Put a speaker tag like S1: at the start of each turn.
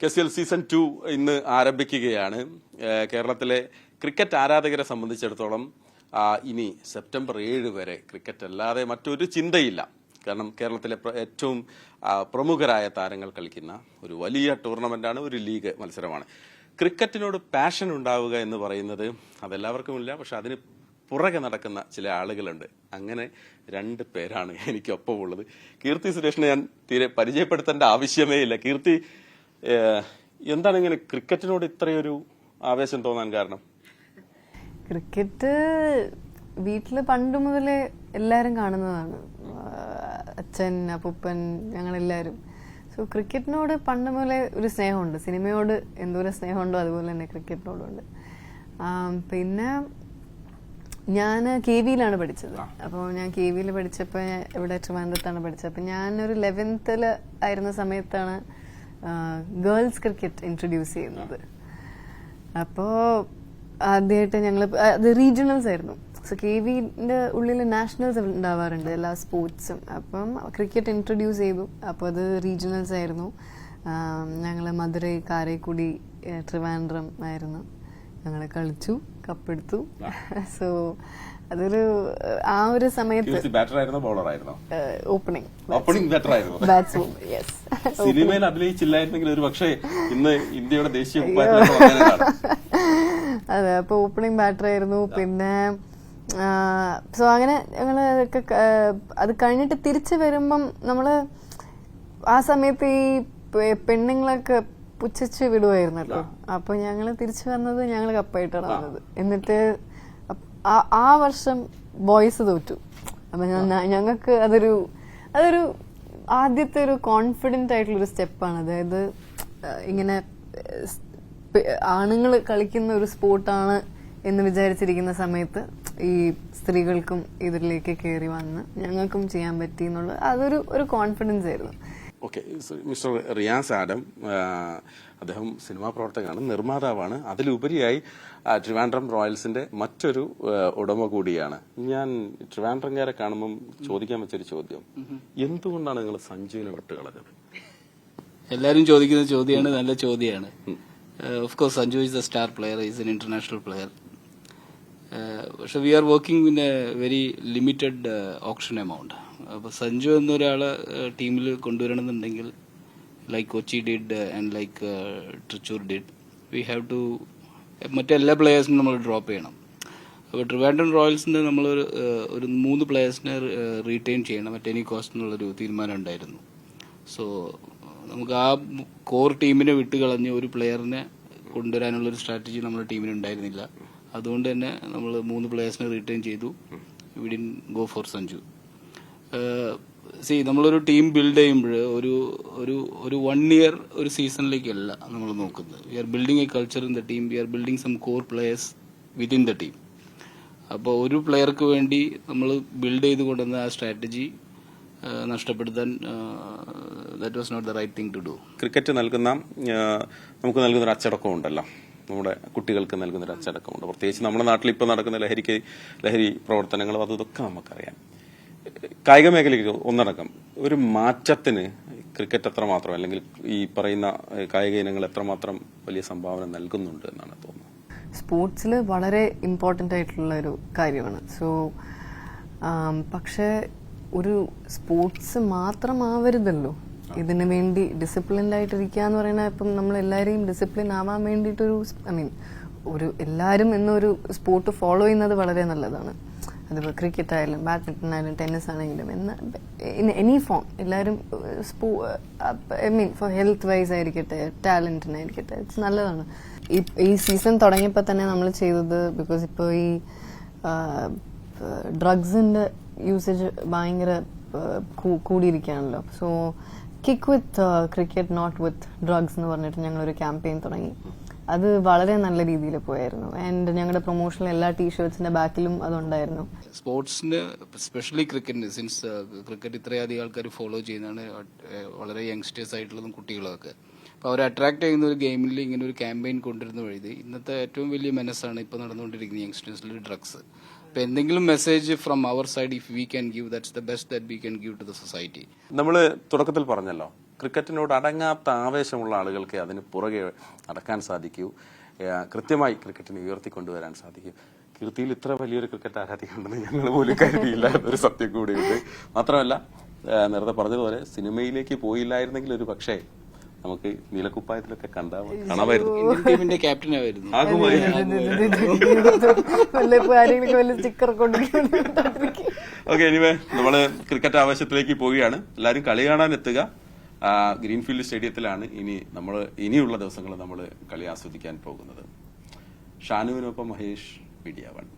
S1: KCL season 2 ഇന്ന് ആരംഭിക്കുകയാണ്. കേരളത്തിലെ ക്രിക്കറ്റ് ആരാധകരെ സംബന്ധിച്ചിടത്തോളം ഇനി സെപ്റ്റംബർ 7 വരെ ക്രിക്കറ്റ് അല്ലാതെ മറ്റൊരു ചിന്തയില്ല. കാരണം കേരളത്തിലെ ഏറ്റവും പ്രമുഖരായ താരങ്ങൾ കളിക്കുന്ന ഒരു വലിയ ടൂർണമെന്റാണ്, ഒരു ലീഗ് മത്സരമാണ്. ക്രിക്കറ്റിനോട് പാഷൻ ഉണ്ടാവുക എന്ന് പറയുന്നത് അതെല്ലാവർക്കുമില്ല, പക്ഷെ അതിന് പുറകെ നടക്കുന്ന ചില ആളുകളുണ്ട്. അങ്ങനെ 2 പേരാണ് എനിക്കൊപ്പം ഉള്ളത്. കീർത്തി സുരേഷിനെ ഞാൻ തീരെ പരിചയപ്പെടുത്തേണ്ട ആവശ്യമേ ഇല്ല. കീർത്തി, എന്താണ് ഇങ്ങനെ ക്രിക്കറ്റിനോട് ഇത്രയൊരു ആവേശം തോന്നാൻ കാരണം?
S2: ക്രിക്കറ്റ് വീട്ടില് പണ്ട് മുതലേ എല്ലാരും കാണുന്നതാണ്. അച്ഛൻ, അപ്പൂപ്പൻ, ഞങ്ങളെല്ലാരും. സോ ക്രിക്കറ്റിനോട് പണ്ട് മുതലേ ഒരു സ്നേഹമുണ്ട്. സിനിമയോട് എന്തോരം സ്നേഹമുണ്ടോ അതുപോലെ തന്നെ ക്രിക്കറ്റിനോടുണ്ട്. പിന്നെ ഞാൻ KVയിലാണ് പഠിച്ചത്. അപ്പോൾ ഞാൻ KVയിൽ പഠിച്ചപ്പോൾ ഇവിടെ ട്രിവാൻഡ്രത്താണ് പഠിച്ചത്. അപ്പം ഞാനൊരു 11th ആയിരുന്ന സമയത്താണ് ഗേൾസ് ക്രിക്കറ്റ് ഇൻട്രൊഡ്യൂസ് ചെയ്യുന്നത്. അപ്പോൾ ആദ്യമായിട്ട് ഞങ്ങൾ അത് റീജിയണൽസ് ആയിരുന്നു. സോ KVന്റെ ഉള്ളിൽ നാഷണൽസ് ഉണ്ടാവാറുണ്ട് എല്ലാ സ്പോർട്സും. അപ്പം ക്രിക്കറ്റ് ഇൻട്രൊഡ്യൂസ് ചെയ്തു. അപ്പോൾ അത് റീജിയണൽസ് ആയിരുന്നു. ഞങ്ങൾ മധുരൈ, കാരക്കുടി, ട്രിവാൻഡ്രം ആയിരുന്നു. ഞങ്ങൾ കളിച്ചു, കപ്പെടുത്തു. സോ അതൊരു ആ ഒരു സമയത്ത്
S1: സിനിമയിൽ അഭിനയിച്ചില്ലായിരുന്നെങ്കിൽ ഒരു പക്ഷേ ഇന്ന് ഇന്ത്യയുടെ ദേശീയ
S2: അതെ. അപ്പൊ ഓപ്പണിംഗ് ബാറ്റർ ആയിരുന്നു. പിന്നെ സോ അങ്ങനെ ഞങ്ങള് അത് കഴിഞ്ഞിട്ട് തിരിച്ചു വരുമ്പം നമ്മള് ആ സമയത്ത് ഈ പെണ്ണുങ്ങളൊക്കെ പുച്ഛിച്ച് വിടുവായിരുന്നല്ലോ. അപ്പൊ ഞങ്ങള് തിരിച്ചു വന്നത് ഞങ്ങള് കപ്പായിട്ടാണ് വന്നത്. എന്നിട്ട് ആ വർഷം ബോയ്സ് തോറ്റു. അപ്പൊ ഞങ്ങൾക്ക് അതൊരു ആദ്യത്തെ ഒരു കോൺഫിഡന്റ് ആയിട്ടുള്ളൊരു സ്റ്റെപ്പാണ്. അതായത് ഇങ്ങനെ ആണുങ്ങൾ കളിക്കുന്ന ഒരു സ്പോർട്ടാണ് എന്ന് വിചാരിച്ചിരിക്കുന്ന സമയത്ത് ഈ സ്ത്രീകൾക്കും ഇതിലേക്ക് കയറി വന്ന് ഞങ്ങൾക്കും ചെയ്യാൻ പറ്റി എന്നുള്ള അതൊരു കോൺഫിഡൻസ് ആയിരുന്നു.
S1: ഓക്കെ, മിസ്റ്റർ റിയാസ് ആഡം, അദ്ദേഹം സിനിമാ പ്രവർത്തകനാണ്, നിർമ്മാതാവാണ്. അതിലുപരിയായി ട്രിവാൻഡ്രം റോയൽസിന്റെ മറ്റൊരു ഉടമ കൂടിയാണ്. ഞാൻ ട്രിവാൻഡ്രംകാരെ കാണുമ്പം ചോദിക്കാൻ വെച്ചൊരു ചോദ്യം, എന്തുകൊണ്ടാണ് നിങ്ങൾ സഞ്ജുവിനെ വിട്ടുകളഞ്ഞത്?
S3: എല്ലാരും ചോദിക്കുന്ന ചോദ്യമാണ്, നല്ല ചോദ്യമാണ്. Of course Sanju is a star player, is an international player. പക്ഷെ we are working in a very limited option amount. അപ്പോൾ സഞ്ജു എന്നൊരാളെ ടീമിൽ കൊണ്ടുവരണമെന്നുണ്ടെങ്കിൽ like Kochi did and like Trichur did, we have to മറ്റെല്ലാ പ്ലേയേഴ്സിനും നമ്മൾ ഡ്രോപ്പ് ചെയ്യണം. അപ്പോൾ ട്രിവാൻഡ്രം റോയൽസിന്റെ നമ്മൾ ഒരു 3 പ്ലേയേഴ്സിനെ റീറ്റെയിൻ ചെയ്യണം അറ്റ് എനി കോസ്റ്റ് എന്നുള്ളൊരു തീരുമാനം ഉണ്ടായിരുന്നു. സോ നമുക്ക് ആ കോർ ടീമിനെ വിട്ടുകളഞ്ഞ് ഒരു പ്ലെയറിനെ കൊണ്ടുവരാനുള്ളൊരു സ്ട്രാറ്റജി നമ്മുടെ ടീമിന് ഉണ്ടായിരുന്നില്ല. അതുകൊണ്ട് തന്നെ നമ്മൾ 3 പ്ലേയേഴ്സിനെ റീറ്റെയിൻ ചെയ്തു. We didn't go for Sanju. നമ്മളൊരു ടീം ബിൽഡ് ചെയ്യുമ്പോൾ ഒരു 1 year ഒരു സീസണിലേക്കല്ല നമ്മൾ നോക്കുന്നത്. We are building a culture in the team, we are building some core players within the team. അപ്പോൾ ഒരു പ്ലെയർക്ക് വേണ്ടി നമ്മൾ ബിൽഡ് ചെയ്ത് കൊണ്ടുവന്ന ആ സ്ട്രാറ്റജി നഷ്ടപ്പെടുത്താൻ that was not the right thing to do.
S1: Cricket നമുക്ക് നൽകുന്നൊരു അച്ചടക്കം ഉണ്ടല്ലോ, നമ്മുടെ കുട്ടികൾക്ക് നൽകുന്നൊരു അച്ചടക്കമുണ്ട്. പ്രത്യേകിച്ച് നമ്മുടെ നാട്ടിൽ ഇപ്പോൾ നടക്കുന്ന ലഹരി പ്രവർത്തനങ്ങളും അതൊക്കെ നമുക്കറിയാം. കായിക മേഖലയ്ക്ക് ഒന്നടക്കം ഒരു മാറ്റത്തിന് ക്രിക്കറ്റ് എത്രമാത്രം, അല്ലെങ്കിൽ ഈ പറയുന്ന കായിക ഇനങ്ങൾ എത്രമാത്രം വലിയ സംഭാവന നൽകുന്നുണ്ട് എന്നാണ് തോന്നുന്നത്?
S2: സ്പോർട്സിൽ വളരെ ഇമ്പോർട്ടൻ്റ് ആയിട്ടുള്ള ഒരു കാര്യമാണ്. സോ പക്ഷേ ഒരു സ്പോർട്സ് മാത്രമാവരുതല്ലോ ഇതിനു വേണ്ടി ഡിസിപ്ലിൻഡ് ആയിട്ടിരിക്കുക എന്ന് പറയുന്നത്. ഇപ്പം നമ്മൾ എല്ലാവരെയും ഡിസിപ്ലിൻ ആവാൻ വേണ്ടിയിട്ടൊരു എല്ലാവരും എന്നൊരു സ്പോർട്ട് ഫോളോ ചെയ്യുന്നത് വളരെ നല്ലതാണ്. അതിപ്പോൾ ക്രിക്കറ്റ് ആയാലും ബാഡ്മിന്റൺ ആയാലും ടെന്നീസ് ആണെങ്കിലും എനി ഫോം എല്ലാവരും ഫോർ ഹെൽത്ത് വൈസ് ആയിരിക്കട്ടെ, ടാലന്റിനായിരിക്കട്ടെ, ഇറ്റ്സ് നല്ലതാണ്. ഈ സീസൺ തുടങ്ങിയപ്പോൾ തന്നെ നമ്മൾ ചെയ്തത്, ബിക്കോസ് ഇപ്പോൾ ഈ ഡ്രഗ്സിന്റെ യൂസേജ് ഭയങ്കര കൂടിയിരിക്കുകയാണല്ലോ. So kick with cricket, not with drugs എന്ന് പറഞ്ഞിട്ട് ഞങ്ങളൊരു ക്യാമ്പയിൻ തുടങ്ങി. അത് വളരെ നല്ല രീതിയിൽ പോയായിരുന്നു. ആൻഡ് ഞങ്ങളുടെ പ്രൊമോഷനിൽ എല്ലാ ടീഷർട്സിന്റെ ബാക്കിലും അതുണ്ടായിരുന്നു.
S3: സ്പോർട്സിന് സ്പെഷ്യലി ക്രിക്കറ്റിന്, സിൻസ് ക്രിക്കറ്റ് ഇത്രയധികം ആൾക്കാർ ഫോളോ ചെയ്യുന്നതാണ്, വളരെ യങ്സ്റ്റേഴ്സ് ആയിട്ടുള്ളതും കുട്ടികളൊക്കെ. അപ്പോൾ അവരെ അട്രാക്ട് ചെയ്യുന്ന ഒരു ഗെയിമിൽ ഇങ്ങനെ ഒരു ക്യാമ്പയിൻ കൊണ്ടുവരുന്ന വഴി ഇന്നത്തെ ഏറ്റവും വലിയ മെനസാണ് ഇപ്പോൾ നടന്നുകൊണ്ടിരിക്കുന്ന യങ്സ്റ്റേഴ്സിൽ ഡ്രഗ്സ്. അപ്പോൾ എന്തെങ്കിലും message from our side if we can give, that's the best that we can give to the society.
S1: നമ്മൾ തുടക്കത്തിൽ പറഞ്ഞല്ലോ, ക്രിക്കറ്റിനോട് അടങ്ങാത്ത ആവേശമുള്ള ആളുകൾക്ക് അതിന് പുറകെ നടക്കാൻ സാധിക്കൂ, കൃത്യമായി ക്രിക്കറ്റിനെ ഉയർത്തിക്കൊണ്ടുവരാൻ സാധിക്കും. കീർത്തിയിൽ ഇത്ര വലിയൊരു ക്രിക്കറ്റ് ആരാധിക്കുണ്ടെന്ന് ഞങ്ങൾ പോലും കരുതിയില്ല എന്നൊരു സത്യം കൂടിയുണ്ട്. മാത്രമല്ല നേരത്തെ പറഞ്ഞതുപോലെ സിനിമയിലേക്ക് പോയില്ലായിരുന്നെങ്കിൽ ഒരു പക്ഷേ നമുക്ക് നീലക്കുപ്പായത്തിലൊക്കെ കാണാമായിരുന്നു.
S3: ഇന്ത്യൻ ടീമിന്റെ ക്യാപ്റ്റനായിരുന്നു.
S2: സ്റ്റിക്കർ കൊണ്ട്.
S1: ഓക്കെ, എനിവേ നമ്മള് ക്രിക്കറ്റ് ആവേശത്തിലേക്ക് പോവുകയാണ്. എല്ലാവരും കളി കാണാൻ എത്തുക. ഗ്രീൻഫീൽഡ് സ്റ്റേഡിയത്തിലാണ് ഇനിയുള്ള ദിവസങ്ങൾ നമ്മൾ കളി ആസ്വദിക്കാൻ പോകുന്നത്. ഷാനുവിനൊപ്പം മഹേഷ്, മീഡിയ 1.